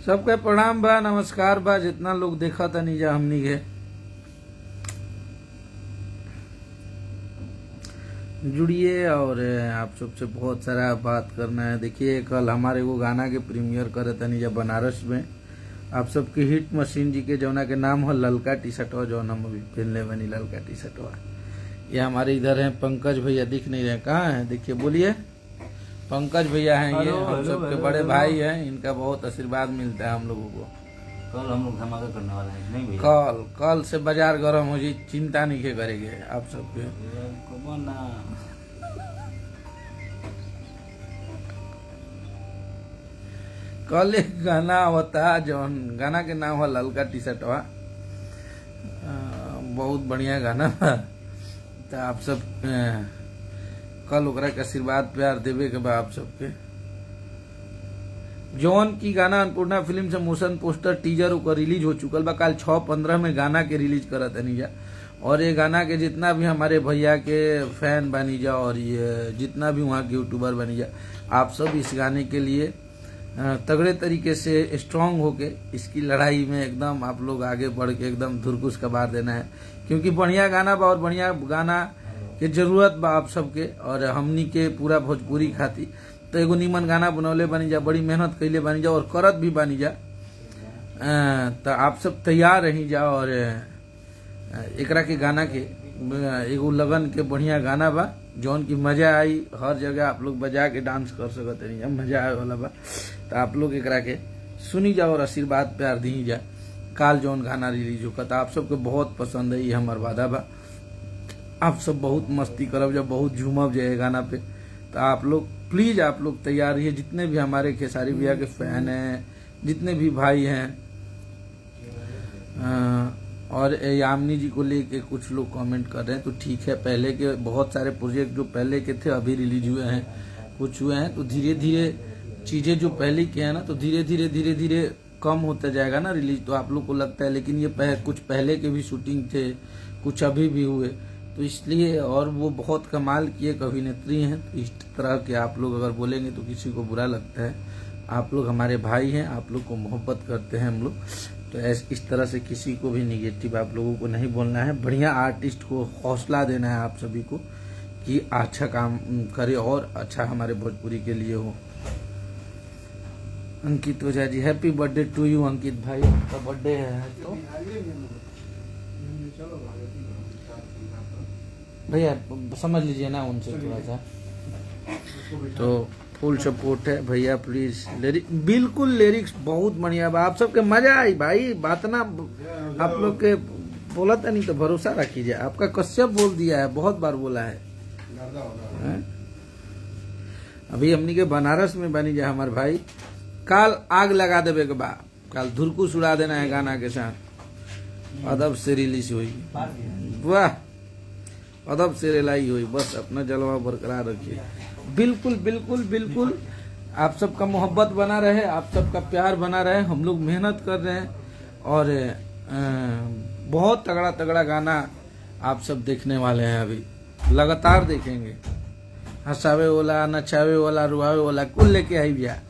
सबके प्रणाम बा, नमस्कार बा। जितना लोग देखा था नहीं जा हमनी के जुड़िए और आप सबसे बहुत सारा बात करना है। देखिए कल हमारे वो गाना के प्रीमियर करे तनी जा बनारस में। आप सबके हिट मशीन जी के जौना के नाम है ललका टी शर्टवा, जौन हम अभी पहनले बनी ललका टी शर्टवा। ये हमारे इधर है पंकज भैया, दिख नहीं रहे, कहाँ है? देखिए, बोलिए। पंकज भैया हैं, ये हम सबके बड़े भाई हैं। इनका बहुत आशीर्वाद मिलता है हम लोगों को। कल हम लोग धमाका करने वाला है, नहीं भैया? कल से बाजार गर्म हो जी, चिंता नहीं के करेंगे आप सबके। कल एक गाना होता, जौन गाना के नाम है ललका टी शर्टवा। बहुत बढ़िया गाना बा। तो आप सब कल ओकरा के आशीर्वाद प्यार देवे के बा आप सबके। जौन की गाना अन्नपूर्णा फिल्म से मोशन पोस्टर टीजर ओकर रिलीज हो चुकल बा। कल 6/15 में गाना के रिलीज करत नहीं जा। और ये गाना के जितना भी हमारे भैया के फैन बनी जा और ये जितना भी वहाँ के यूट्यूबर बनी जा, आप सब इस गाने के लिए तगड़े तरीके से स्ट्रांग होके इसकी लड़ाई में एकदम आप लोग आगे बढ़ के एकदम धुरकुस कबार देना है। क्योंकि बढ़िया गाना बा और बढ़िया गाना के जरूरत बा आप सबके और हमनी के पूरा भोजपुरी खाती। तो एगो नीमन गाना बनौले बनी जा, बड़ी मेहनत कैले बनी जा और करत भी बनी जा। तो आप सब तैयार रही जा और एकरा के गाना के एगो लगन के बढ़िया गाना बा, जौन की मजा आई। हर जगह आप लोग बजा के डांस कर सकते नहीं, मजा आए वाला बा। तो आप लोग एकरा के सुनी जा और आशीर्वाद प्यार दी जा। काल जौन गाना रिलीज होगा तो आप सबके बहुत पसंद है, ये हमार वादा बा। आप सब बहुत मस्ती करब जब, बहुत झूमब जाए गाना पे। तो आप लोग प्लीज आप लोग तैयार रहिए। जितने भी हमारे खेसारी भैया के फैन हैं, जितने भी भाई हैं, और यामिनी जी को लेके कुछ लोग कमेंट कर रहे हैं, तो ठीक है। पहले के बहुत सारे प्रोजेक्ट जो पहले के थे अभी रिलीज हुए हैं, कुछ हुए हैं। तो धीरे धीरे चीजें जो पहले की है ना, तो धीरे धीरे कम होता जाएगा ना रिलीज। तो आप लोग को लगता है, लेकिन ये कुछ पहले के भी शूटिंग थे, कुछ अभी भी हुए। तो इसलिए, और वो बहुत कमाल की एक अभिनेत्री हैं। तो इस तरह के आप लोग अगर बोलेंगे तो किसी को बुरा लगता है। आप लोग हमारे भाई हैं, आप लोग को मोहब्बत करते हैं हम लोग। तो इस तरह से किसी को भी निगेटिव आप लोगों को नहीं बोलना है। बढ़िया आर्टिस्ट को हौसला देना है आप सभी को कि अच्छा काम करे और अच्छा हमारे भोजपुरी के लिए हो। Ankit Ojha ji, happy birthday to you. Ankit भाई का बर्थडे है तो भैया समझ लीजिए ना उनसे थोड़ा सा। तो फुल सपोर्ट है भैया, प्लीज। बिल्कुल लिरिक्स बहुत बढ़िया बा, आप सबके मजा आई भाई। बात ना आप लोग के बोला था नहीं तो भरोसा रखिए। आपका कश्यप बोल दिया है, बहुत बार बोला है। अभी हमनी के बनारस में बनी जा हमारे भाई। काल आग लगा देवे के बा, काल धुरकुस उड़ा देना है गाना के साथ। अदब से रिलीज हुई, वाह, अदब से रिलाई हुई। बस अपना जलवा बरकरार रखिए। बिल्कुल बिल्कुल बिल्कुल आप सबका मोहब्बत बना रहे, आप सबका प्यार बना रहे। हम लोग मेहनत कर रहे हैं और बहुत तगड़ा तगड़ा गाना आप सब देखने वाले हैं। अभी लगातार देखेंगे। हंसावे वाला, नचावे वाला, रुआवे वाला कुल लेके आई भैया।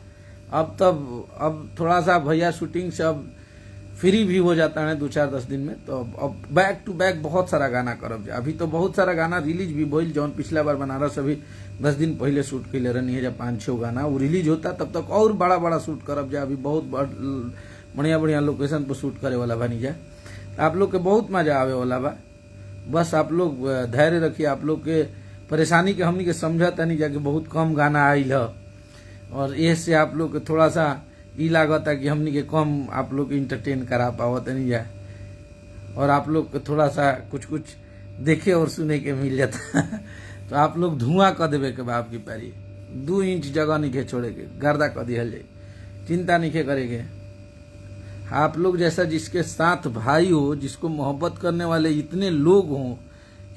अब थोड़ा सा भैया शूटिंग से अब फ्री भी हो जाता है 2-4-10 दिन में। तो अब बैक टू बैक बहुत सारा गाना करब। अभी तो बहुत सारा गाना रिलीज भी भइल, जौन पिछला बार बनारस अभी 10 दिन पहले शूट कैले रहनी है। जब 5-6 गाना वो रिलीज होता तब तक और बड़ा बड़ा शूट करब जा। अभी बहुत बढ़िया बढ़िया लोकेशन पर शूट करे वाला बनी जाए। आप लोग के बहुत मजा आवे वाला बा। बस आप लोग धैर्य रखिए। आप लोग के परेशानी के हमनी के समझता नहीं जाके बहुत कम गाना आयल है, और इससे आप लोग के थोड़ा सा ई लागत है कि हमनी के कम आप लोग इंटरटेन करा पावत नहीं जाए, और आप लोग के थोड़ा सा कुछ कुछ देखे और सुने के मिल जाता। तो आप लोग धुआं कर देवे के बाप की पैरी 2 इंच जगह नहीं के छोड़े के, गर्दा कर दिया जाए। चिंता नहीं के करेंगे। आप लोग जैसा जिसके साथ भाई हो, जिसको मोहब्बत करने वाले इतने लोग हों,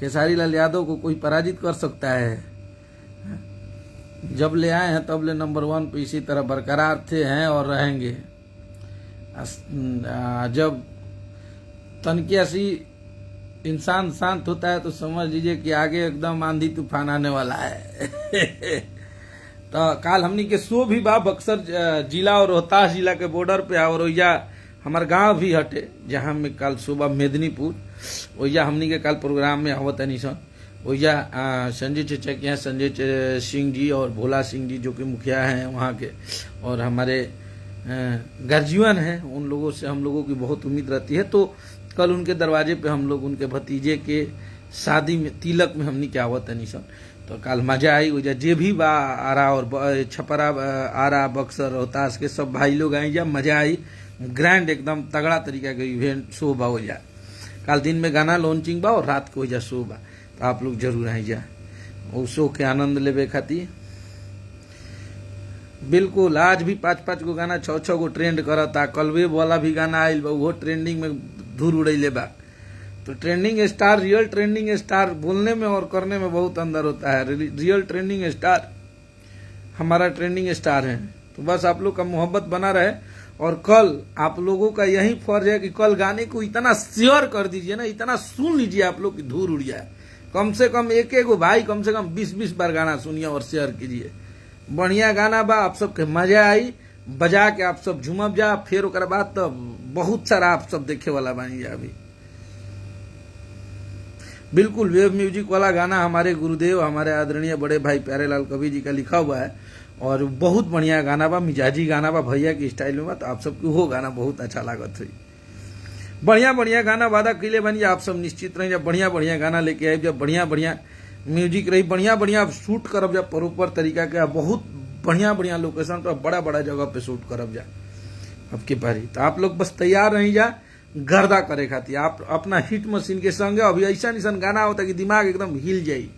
खेसारी लाल यादव को कोई पराजित कर सकता है? जब ले आए हैं तब ले नंबर 1 पे इसी तरह बरकरार थे, हैं और रहेंगे। जब तनकिया सी इंसान शांत होता है तो समझ लीजिए कि आगे एकदम आंधी तूफान आने वाला है। तो काल हमनी के शो भी बा बक्सर जिला और रोहतास जिला के बॉर्डर पे, और ओइजा हमार गांव भी हटे जहां में काल शो बा मेदिनीपुर। ओइजा हमनी के काल प्रोग्राम में आवत सन। ओइजा संजय चचकिया, संजय सिंह जी और भोला सिंह जी जो कि मुखिया हैं वहाँ के, और हमारे गर्जीवन हैं, उन लोगों से हम लोगों की बहुत उम्मीद रहती है। तो कल उनके दरवाजे पे हम लोग उनके भतीजे के शादी में, तिलक में हमनी के आवत सन। तो कल मजा आई। वजह जे भी बा आरा और छपरा आरा बक्सर रोहतास के सब भाई लोग आई जा, मजा आई। ग्रैंड एकदम तगड़ा तरीका के इवेंट शो बा हो जा। कल दिन में गाना लॉन्चिंग बा और रात को हो जा शो बा, तो आप लोग जरूर आई जा उस शो के आनंद लेवे खातिर। बिल्कुल आज भी 5-5 गो गाना 6-6 गो ट्रेंड करता। कलवे वाला भी गाना आयल बा, वो ट्रेंडिंग में धूल उड़ैले बा। तो trending star, real trending star बोलने में और करने में बहुत अंदर होता है। रियल ट्रेंडिंग स्टार हमारा ट्रेंडिंग स्टार है। तो बस आप लोग का मोहब्बत बना रहे, और कल आप लोगों का यही फर्ज है कि कल गाने को इतना शेयर कर दीजिए ना, इतना सुन लीजिए आप लोग की धूल उड़ जाए। कम से कम एक एक भाई कम से कम 20-20 बार गाना सुनिए और शेयर कीजिए। बढ़िया गाना बा, आप सबके मजा आई, बजा के आप सब झूमब जा। फिर ओकर बाद तो बहुत सारा आप सब देखे वाला बनी जा। अभी बिल्कुल वेव म्यूजिक वाला गाना हमारे गुरुदेव, हमारे आदरणीय बड़े भाई प्यारेलाल कवि जी का लिखा हुआ है, और बहुत बढ़िया गाना बा, मिजाजी गाना बा, भैया की स्टाइल में बा। तो आप सबको वो गाना बहुत अच्छा लागत हुई। बढ़िया बढ़िया गाना वादा कैले बनी, आप सब निश्चित रही। जब बढ़िया बढ़िया गाना लेके आए, जब बढ़िया बढ़िया म्यूजिक रही, बढ़िया बढ़िया शूट करब जा प्रॉपर तरीका के, बहुत बढ़िया बढ़िया लोकेशन पर, बड़ा बड़ा जगह पे शूट करब जा अब की पारी। तो आप लोग बस तैयार रही जा गर्दा करे खातिर। आप अपना हिट मशीन के संगे अभी ऐसा निशन गाना होता कि दिमाग एकदम हिल जाई,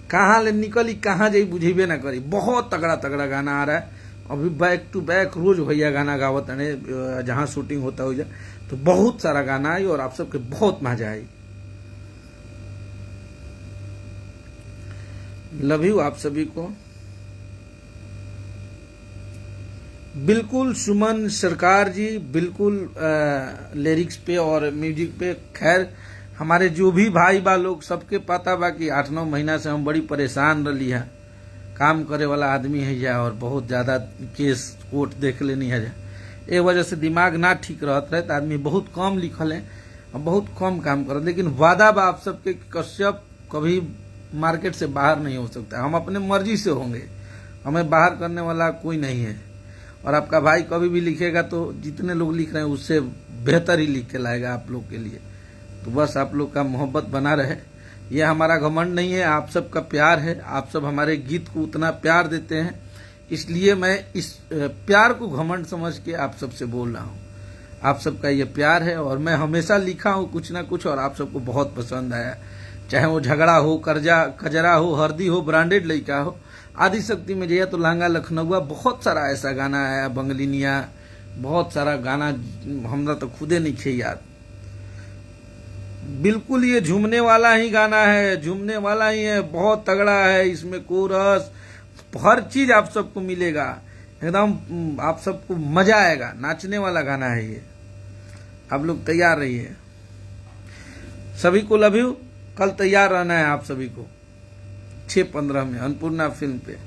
कहाँ ले निकली कहाँ जाई बुझेबे ना करी। बहुत तगड़ा तगड़ा गाना आ रहा है अभी, बैक टू बैक रोज भैया गाना गावत है जहाँ शूटिंग होता हो जा। तो बहुत सारा गाना आई और आप सबके बहुत मजा आई। लव यू आप सभी को। बिल्कुल सुमन सरकार जी, बिल्कुल लिरिक्स पे और म्यूजिक पे। खैर हमारे जो भी भाई बा लोग सबके पता बा कि 8-9 महीना से हम बड़ी परेशान रही है। काम करे वाला आदमी है जा, और बहुत ज्यादा केस कोर्ट देख लेनी है जा। ए वजह से दिमाग ना ठीक रहत रहे, तो आदमी बहुत कम लिखल है और बहुत कम काम करत। लेकिन वादा बा आप सबके कश्यप कभी मार्केट से बाहर नहीं हो सकता। हम अपने मर्जी से होंगे, हमें बाहर करने वाला कोई नहीं है। और आपका भाई कभी भी लिखेगा तो जितने लोग लिख रहे हैं उससे बेहतर ही लिख के लाएगा आप लोग के लिए। तो बस आप लोग का मोहब्बत बना रहे, ये हमारा घमंड नहीं है, आप सबका प्यार है। आप सब हमारे गीत को उतना प्यार देते हैं, इसलिए मैं इस प्यार को घमंड समझ के आप सबसे बोल रहा हूँ। आप सबका ये प्यार है, और मैं हमेशा लिखा हूँ कुछ ना कुछ, और आप सबको बहुत पसंद आया। चाहे वो झगड़ा हो, कजरा हो, हरदी हो, ब्रांडेड लड़का हो, आदि शक्ति में जया तो लहंगा लखनऊआ, बहुत सारा ऐसा गाना आया, बंगलिनिया, बहुत सारा गाना हमरा तो खुदे नहीं खे याद। बिल्कुल ये झूमने वाला ही गाना है, झूमने वाला ही है, बहुत तगड़ा है। इसमें कोरस हर चीज आप सबको मिलेगा, एकदम आप सबको मजा आएगा। नाचने वाला गाना है ये, आप लोग तैयार रहिए। सभी को लव यू। कल तैयार रहना है आप सभी को 6:15 में अन्नपूर्णा फिल्म पे।